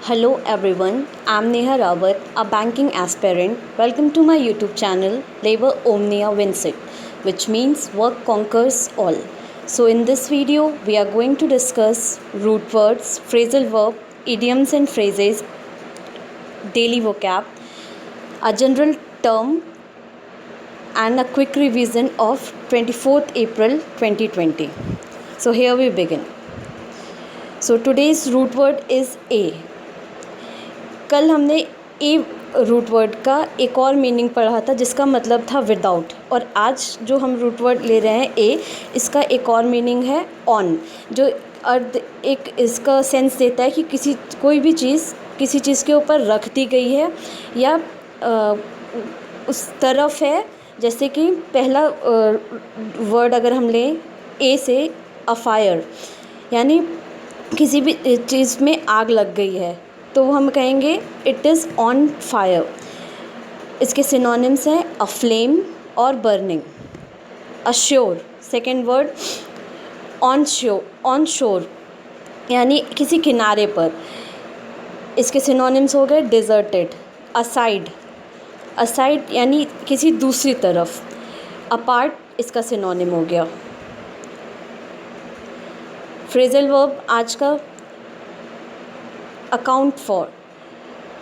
Hello everyone, I'm Neha Rawat, a banking aspirant. Welcome to my YouTube channel, Labor Omnia Vincit, which means work conquers all. So, in this video, we are going to discuss root words, phrasal verb, idioms and phrases, daily vocab, a general term, and a quick revision of 24th April 2020. So, here we begin. So, today's root word is A. कल हमने ए root word का एक और meaning पढ़ा था जिसका मतलब था विदाउट, और आज जो हम रूट वर्ड ले रहे हैं ए, इसका एक और मीनिंग है ऑन, जो अर्थ एक इसका सेंस देता है कि कोई भी चीज़ किसी चीज़ के ऊपर रख दी गई है या उस तरफ है। जैसे कि पहला वर्ड अगर हम लें ए से, अ फायर, यानी किसी भी चीज़ में आग लग गई है तो हम कहेंगे इट इज़ ऑन फायर। इसके सिनोनिम्स हैं अ फ्लेम और burning. Assure, second word, on शोर यानी किसी किनारे पर। इसके सिनोनिम्स हो गए डिज़र्टेड, असाइड यानी किसी दूसरी तरफ। अपार्ट इसका सिनोनिम हो गया। फ्रेजल वर्ब आज का account for,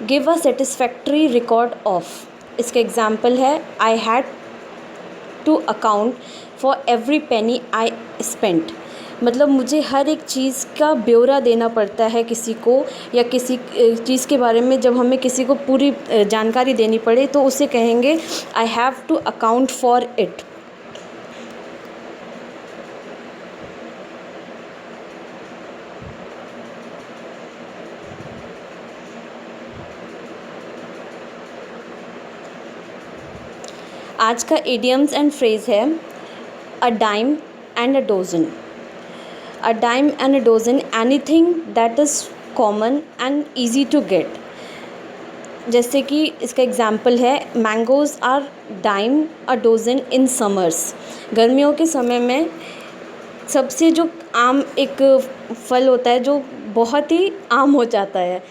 give a satisfactory record of. इसका एग्जाम्पल है I had to account for every penny I spent. मतलब मुझे हर एक चीज़ का ब्यौरा देना पड़ता है किसी को, या किसी चीज़ के बारे में जब हमें किसी को पूरी जानकारी देनी पड़े तो उसे कहेंगे I have to account for it. आज का इडियम्स एंड फ्रेज है a dime and a dozen. A dime and a dozen, anything that is common and easy to get. जैसे कि इसका एग्जाम्पल है mangoes are dime a dozen in summers. गर्मियों के समय में सबसे जो आम एक फल होता है जो बहुत ही आम हो जाता है,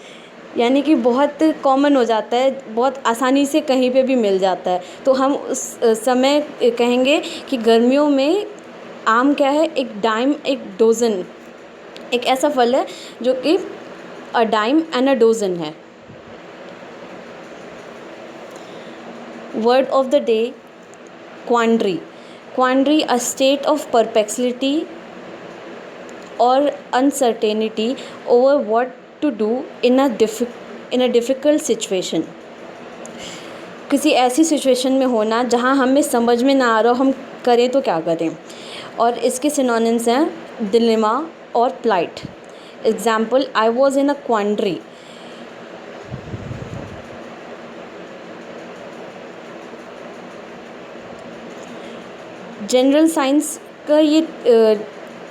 यानी कि बहुत कॉमन हो जाता है, बहुत आसानी से कहीं पे भी मिल जाता है, तो हम उस समय कहेंगे कि गर्मियों में आम क्या है, एक डाइम एक डोज़न, एक ऐसा फल है जो कि a dime and a dozen है। Word of the day quandary, a state of perplexity और uncertainty over what to do in a difficult situation. किसी ऐसी सिचुएशन में होना जहां हमें समझ में ना आ रहा हो हम करें तो क्या करें। और इसके सिनोनिम्स हैं डिलेमा और plight. Example, I was in a quandary. General science का ये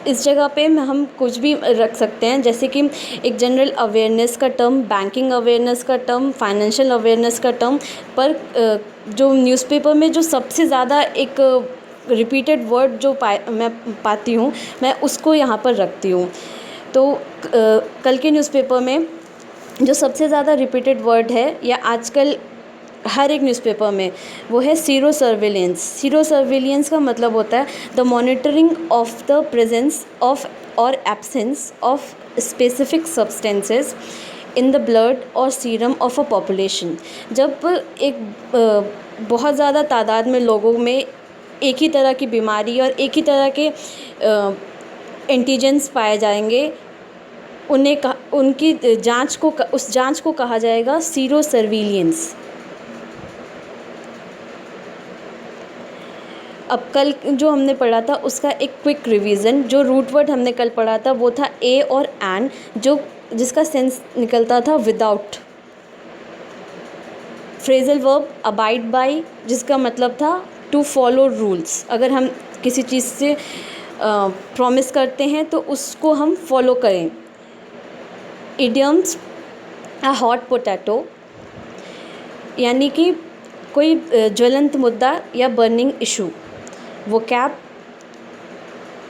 इस जगह पे हम कुछ भी रख सकते हैं, जैसे कि एक जनरल अवेयरनेस का टर्म, बैंकिंग अवेयरनेस का टर्म, फाइनेंशियल अवेयरनेस का टर्म। पर जो न्यूज़पेपर में जो सबसे ज़्यादा एक रिपीटेड वर्ड जो मैं पाती हूँ, मैं उसको यहाँ पर रखती हूँ। तो कल के न्यूज़पेपर में जो सबसे ज़्यादा रिपीटेड वर्ड है, या आजकल हर एक न्यूज़पेपर में, वो है सीरो सर्विलेंस। सीरो सर्विलेंस का मतलब होता है the monitoring of the presence of और absence of specific substances in the blood और सीरम ऑफ अ पॉपुलेशन। जब एक बहुत ज़्यादा तादाद में लोगों में एक ही तरह की बीमारी और एक ही तरह के एंटीजेंस पाए जाएंगे, उनकी उस जांच को कहा जाएगा सीरो सर्विलियंस। अब कल जो हमने पढ़ा था उसका एक क्विक रिवीजन। जो रूट वर्ड हमने कल पढ़ा था वो था ए और एन, जिसका सेंस निकलता था without. Phrasal verb abide by, जिसका मतलब था टू फॉलो रूल्स। अगर हम किसी चीज़ से प्रॉमिस करते हैं तो उसको हम फॉलो करें। इडियम्स अ हॉट पोटैटो, यानी कि कोई ज्वलंत मुद्दा या बर्निंग इशू। वोकैब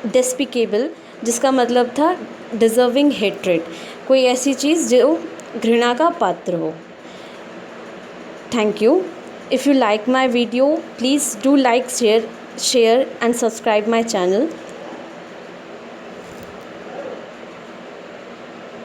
डेस्पिकेबल, जिसका मतलब था डिज़र्विंग हेट्रेड, कोई ऐसी चीज़ जो घृणा का पात्र हो। Thank you. If you like my video, please do like, share and subscribe my channel.